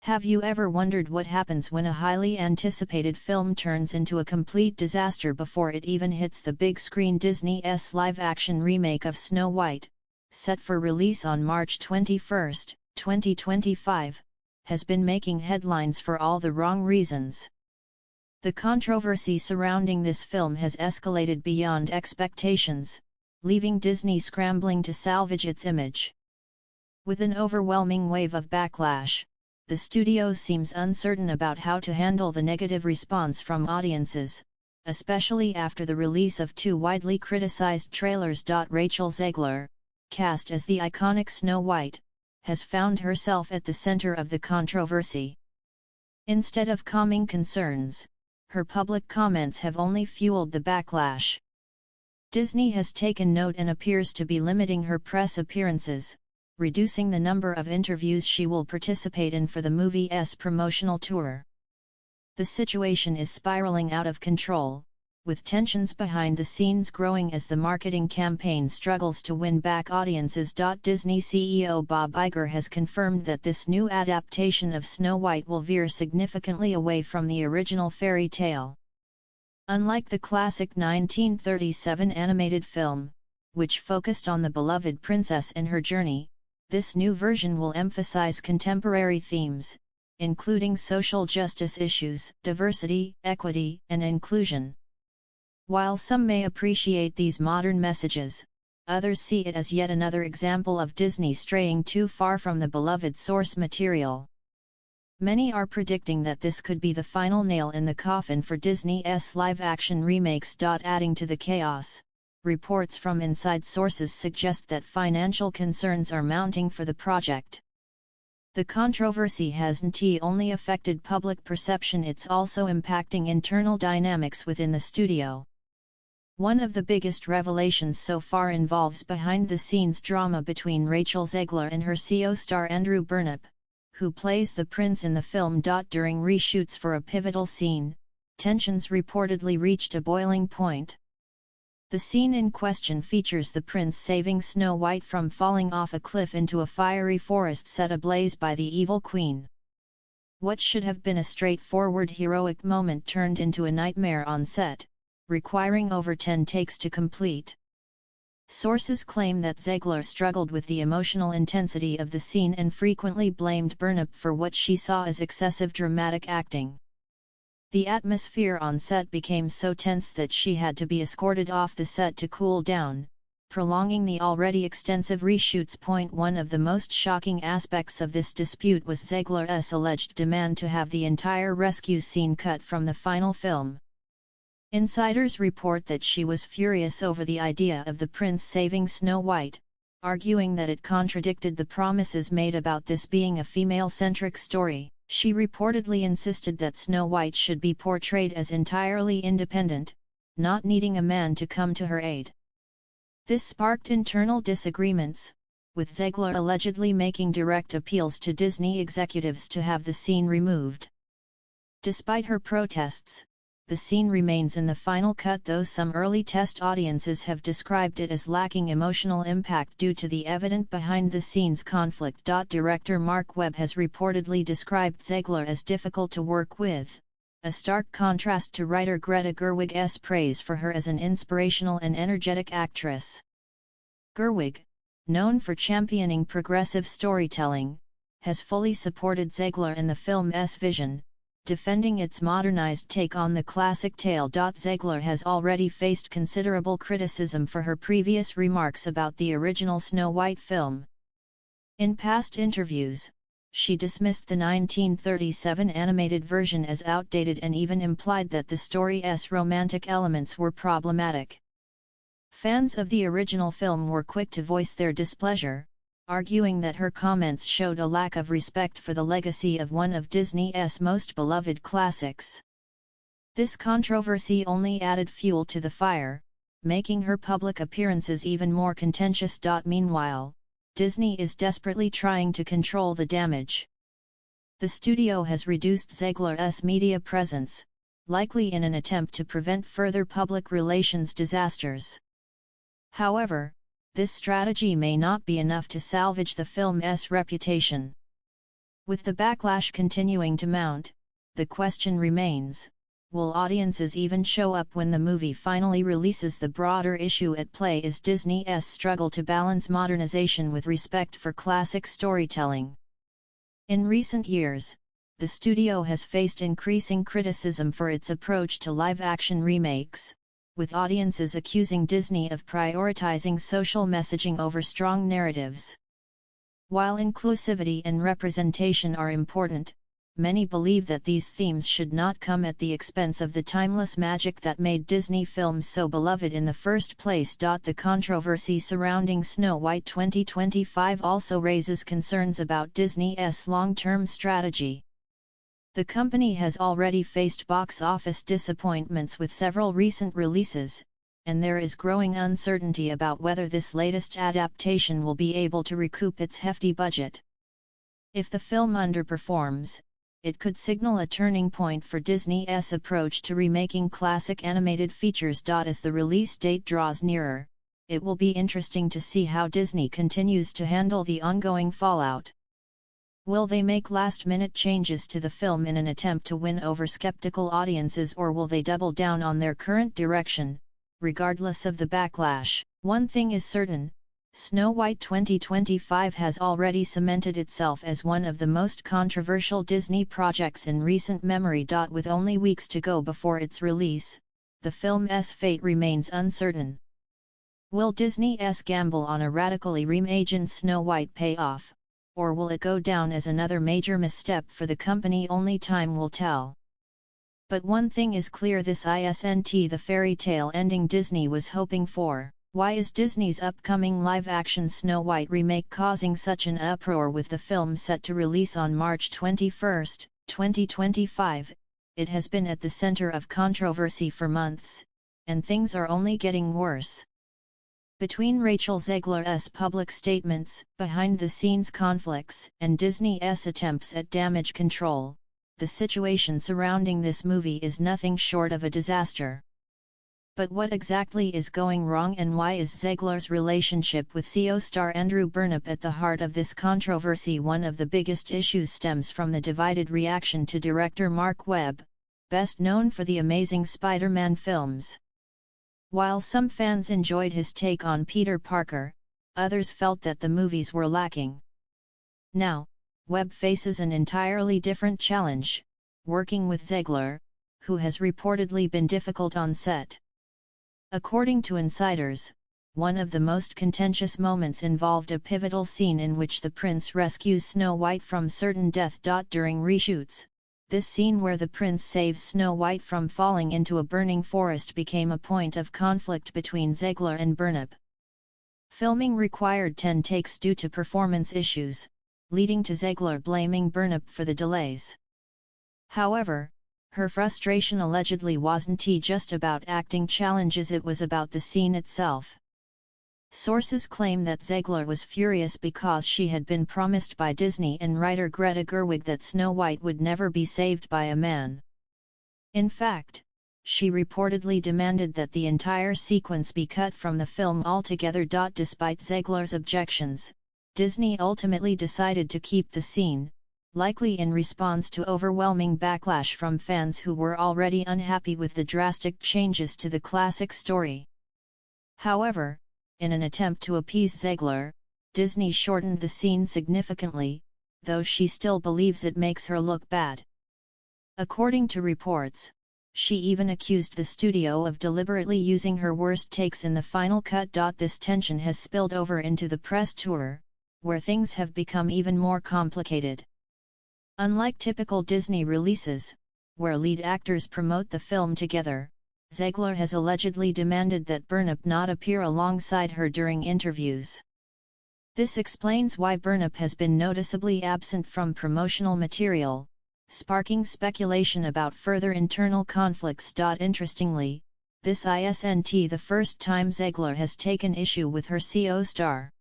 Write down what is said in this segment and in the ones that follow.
Have you ever wondered what happens when a highly anticipated film turns into a complete disaster before it even hits the big screen? Disney's live-action remake of Snow White, set for release on March 21, 2025, has been making headlines for all the wrong reasons. The controversy surrounding this film has escalated beyond expectations, leaving Disney scrambling to salvage its image. With an overwhelming wave of backlash, the studio seems uncertain about how to handle the negative response from audiences, especially after the release of two widely criticized trailers. Rachel Zegler, cast as the iconic Snow White, has found herself at the center of the controversy. Instead of calming concerns, her public comments have only fueled the backlash. Disney has taken note and appears to be limiting her press appearances, reducing the number of interviews she will participate in for the movie's promotional tour. The situation is spiraling out of control, with tensions behind the scenes growing as the marketing campaign struggles to win back audiences. Disney CEO Bob Iger has confirmed that this new adaptation of Snow White will veer significantly away from the original fairy tale. Unlike the classic 1937 animated film, which focused on the beloved princess and her journey, this new version will emphasize contemporary themes, including social justice issues, diversity, equity, and inclusion. While some may appreciate these modern messages, others see it as yet another example of Disney straying too far from the beloved source material. Many are predicting that this could be the final nail in the coffin for Disney's live-action remakes. Adding to the chaos, reports from inside sources suggest that financial concerns are mounting for the project. The controversy hasn't only affected public perception, it's also impacting internal dynamics within the studio. One of the biggest revelations so far involves behind-the-scenes drama between Rachel Zegler and her co-star Andrew Burnap, who plays the prince in the film. During reshoots for a pivotal scene, tensions reportedly reached a boiling point. The scene in question features the prince saving Snow White from falling off a cliff into a fiery forest set ablaze by the evil queen. What should have been a straightforward heroic moment turned into a nightmare on set, requiring over 10 takes to complete. Sources claim that Zegler struggled with the emotional intensity of the scene and frequently blamed Burnap for what she saw as excessive dramatic acting. The atmosphere on set became so tense that she had to be escorted off the set to cool down, prolonging the already extensive reshoots. One of the most shocking aspects of this dispute was Zegler's alleged demand to have the entire rescue scene cut from the final film. Insiders report that she was furious over the idea of the prince saving Snow White, arguing that it contradicted the promises made about this being a female-centric story. She reportedly insisted that Snow White should be portrayed as entirely independent, not needing a man to come to her aid. This sparked internal disagreements, with Zegler allegedly making direct appeals to Disney executives to have the scene removed. Despite her protests, the scene remains in the final cut, though some early test audiences have described it as lacking emotional impact due to the evident behind-the-scenes conflict. Director Mark Webb has reportedly described Zegler as difficult to work with, a stark contrast to writer Greta Gerwig's praise for her as an inspirational and energetic actress. Gerwig, known for championing progressive storytelling, has fully supported Zegler and the film's vision, defending its modernized take on the classic tale. Zegler has already faced considerable criticism for her previous remarks about the original Snow White film. In past interviews, she dismissed the 1937 animated version as outdated and even implied that the story's romantic elements were problematic. Fans of the original film were quick to voice their displeasure, arguing that her comments showed a lack of respect for the legacy of one of Disney's most beloved classics. This controversy only added fuel to the fire, making her public appearances even more contentious. Meanwhile, Disney is desperately trying to control the damage. The studio has reduced Zegler's media presence, likely in an attempt to prevent further public relations disasters. However, this strategy may not be enough to salvage the film's reputation. With the backlash continuing to mount, the question remains, will audiences even show up when the movie finally releases? The broader issue at play is Disney's struggle to balance modernization with respect for classic storytelling. In recent years, the studio has faced increasing criticism for its approach to live-action remakes, with audiences accusing Disney of prioritizing social messaging over strong narratives. While inclusivity and representation are important, many believe that these themes should not come at the expense of the timeless magic that made Disney films so beloved in the first place. The controversy surrounding Snow White 2025 also raises concerns about Disney's long-term strategy. The company has already faced box office disappointments with several recent releases, and there is growing uncertainty about whether this latest adaptation will be able to recoup its hefty budget. If the film underperforms, it could signal a turning point for Disney's approach to remaking classic animated features. As the release date draws nearer, it will be interesting to see how Disney continues to handle the ongoing fallout. Will they make last-minute changes to the film in an attempt to win over skeptical audiences, or will they double down on their current direction, regardless of the backlash? One thing is certain: Snow White 2025 has already cemented itself as one of the most controversial Disney projects in recent memory. With only weeks to go before its release, the film's fate remains uncertain. Will Disney's gamble on a radically reimagined Snow White pay off, or will it go down as another major misstep for the company? Only time will tell. But one thing is clear: this isn't the fairy tale ending Disney was hoping for. Why is Disney's upcoming live-action Snow White remake causing such an uproar? With the film set to release on March 21, 2025, it has been at the center of controversy for months, and things are only getting worse. Between Rachel Zegler's public statements, behind-the-scenes conflicts, and Disney's attempts at damage control, the situation surrounding this movie is nothing short of a disaster. But what exactly is going wrong, and why is Zegler's relationship with CEO star Andrew Burnap at the heart of this controversy? One of the biggest issues stems from the divided reaction to director Mark Webb, best known for the Amazing Spider-Man films. While some fans enjoyed his take on Peter Parker, others felt that the movies were lacking. Now, Webb faces an entirely different challenge, working with Zegler, who has reportedly been difficult on set. According to insiders, one of the most contentious moments involved a pivotal scene in which the prince rescues Snow White from certain death. During reshoots, this scene where the prince saves Snow White from falling into a burning forest became a point of conflict between Zegler and Burnap. Filming required 10 takes due to performance issues, leading to Zegler blaming Burnap for the delays. However, her frustration allegedly wasn't just about acting challenges, it was about the scene itself. Sources claim that Zegler was furious because she had been promised by Disney and writer Greta Gerwig that Snow White would never be saved by a man. In fact, she reportedly demanded that the entire sequence be cut from the film altogether. Despite Zegler's objections, Disney ultimately decided to keep the scene, likely in response to overwhelming backlash from fans who were already unhappy with the drastic changes to the classic story. However, in an attempt to appease Zegler, Disney shortened the scene significantly, though she still believes it makes her look bad. According to reports, she even accused the studio of deliberately using her worst takes in the final cut. This tension has spilled over into the press tour, where things have become even more complicated. Unlike typical Disney releases, where lead actors promote the film together, Zegler has allegedly demanded that Burnap not appear alongside her during interviews. This explains why Burnap has been noticeably absent from promotional material, sparking speculation about further internal conflicts. Interestingly, this isn't the first time Zegler has taken issue with her CEO star.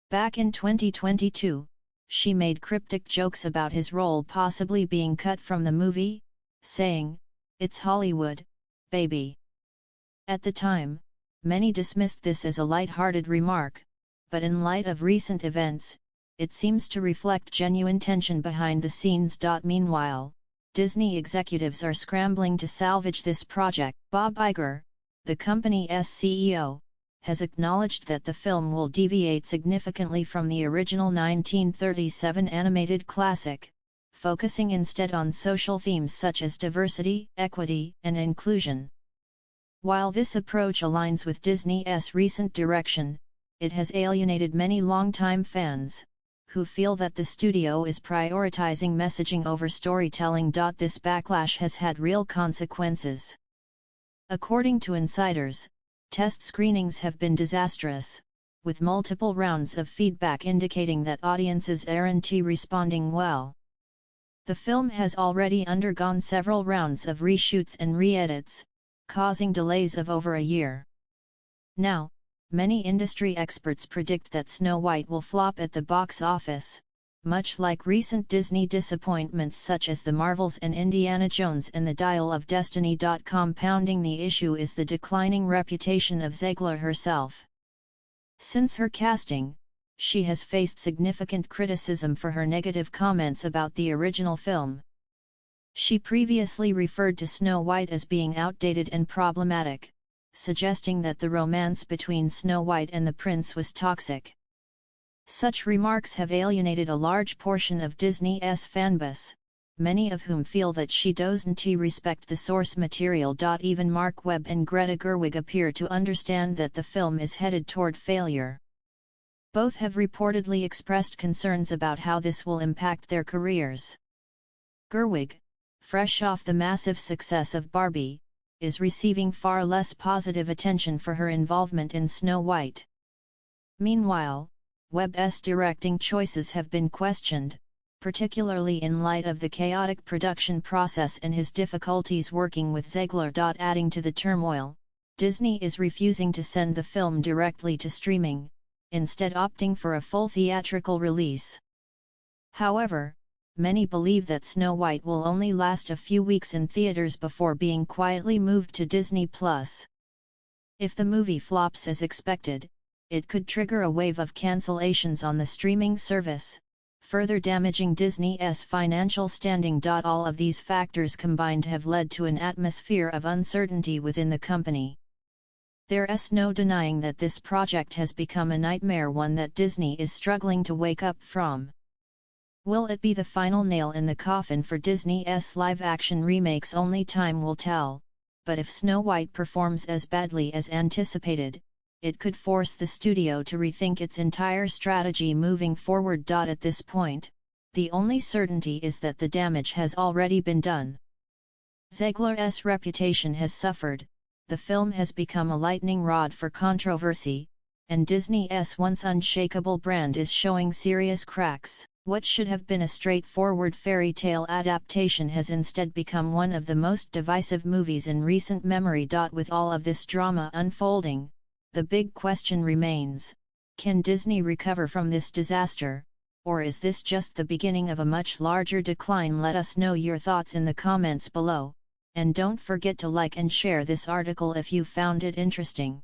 Back in 2022, she made cryptic jokes about his role possibly being cut from the movie, saying, "It's Hollywood, baby." At the time, many dismissed this as a light-hearted remark, but in light of recent events, it seems to reflect genuine tension behind the scenes. Meanwhile, Disney executives are scrambling to salvage this project. Bob Iger, the company's CEO, has acknowledged that the film will deviate significantly from the original 1937 animated classic, focusing instead on social themes such as diversity, equity, and inclusion. While this approach aligns with Disney's recent direction, it has alienated many longtime fans, who feel that the studio is prioritizing messaging over storytelling. This backlash has had real consequences. According to insiders, test screenings have been disastrous, with multiple rounds of feedback indicating that audiences aren't responding well. The film has already undergone several rounds of reshoots and re-edits, causing delays of over a year. Now, many industry experts predict that Snow White will flop at the box office, much like recent Disney disappointments such as the Marvels and Indiana Jones and the Dial of Destiny. Compounding the issue is the declining reputation of Zegler herself. Since her casting, she has faced significant criticism for her negative comments about the original film. She previously referred to Snow White as being outdated and problematic, suggesting that the romance between Snow White and the prince was toxic. Such remarks have alienated a large portion of Disney's fanbase, many of whom feel that she doesn't respect the source material. Even Mark Webb and Greta Gerwig appear to understand that the film is headed toward failure. Both have reportedly expressed concerns about how this will impact their careers. Gerwig, fresh off the massive success of Barbie, is receiving far less positive attention for her involvement in Snow White. Meanwhile, Webb's directing choices have been questioned, particularly in light of the chaotic production process and his difficulties working with Zegler. Adding to the turmoil, Disney is refusing to send the film directly to streaming, instead opting for a full theatrical release. However, many believe that Snow White will only last a few weeks in theaters before being quietly moved to Disney+. If the movie flops as expected, it could trigger a wave of cancellations on the streaming service, further damaging Disney's financial standing. All of these factors combined have led to an atmosphere of uncertainty within the company. There's no denying that this project has become a nightmare, one that Disney is struggling to wake up from. Will it be the final nail in the coffin for Disney's live-action remakes? Only time will tell, but if Snow White performs as badly as anticipated, it could force the studio to rethink its entire strategy moving forward. At this point, the only certainty is that the damage has already been done. Zegler's reputation has suffered, the film has become a lightning rod for controversy, and Disney's once unshakable brand is showing serious cracks. What should have been a straightforward fairy tale adaptation has instead become one of the most divisive movies in recent memory. With all of this drama unfolding, the big question remains: can Disney recover from this disaster, or is this just the beginning of a much larger decline? Let us know your thoughts in the comments below, and don't forget to like and share this article if you found it interesting.